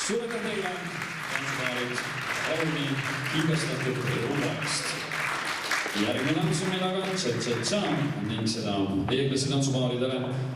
suur aitäh teile, tantsupaarid, Rauni kiibestatud Ruuba eest. Järgmine tants on meil aga Tša-Tša-Tša ning seda õiglase tantsupaaridele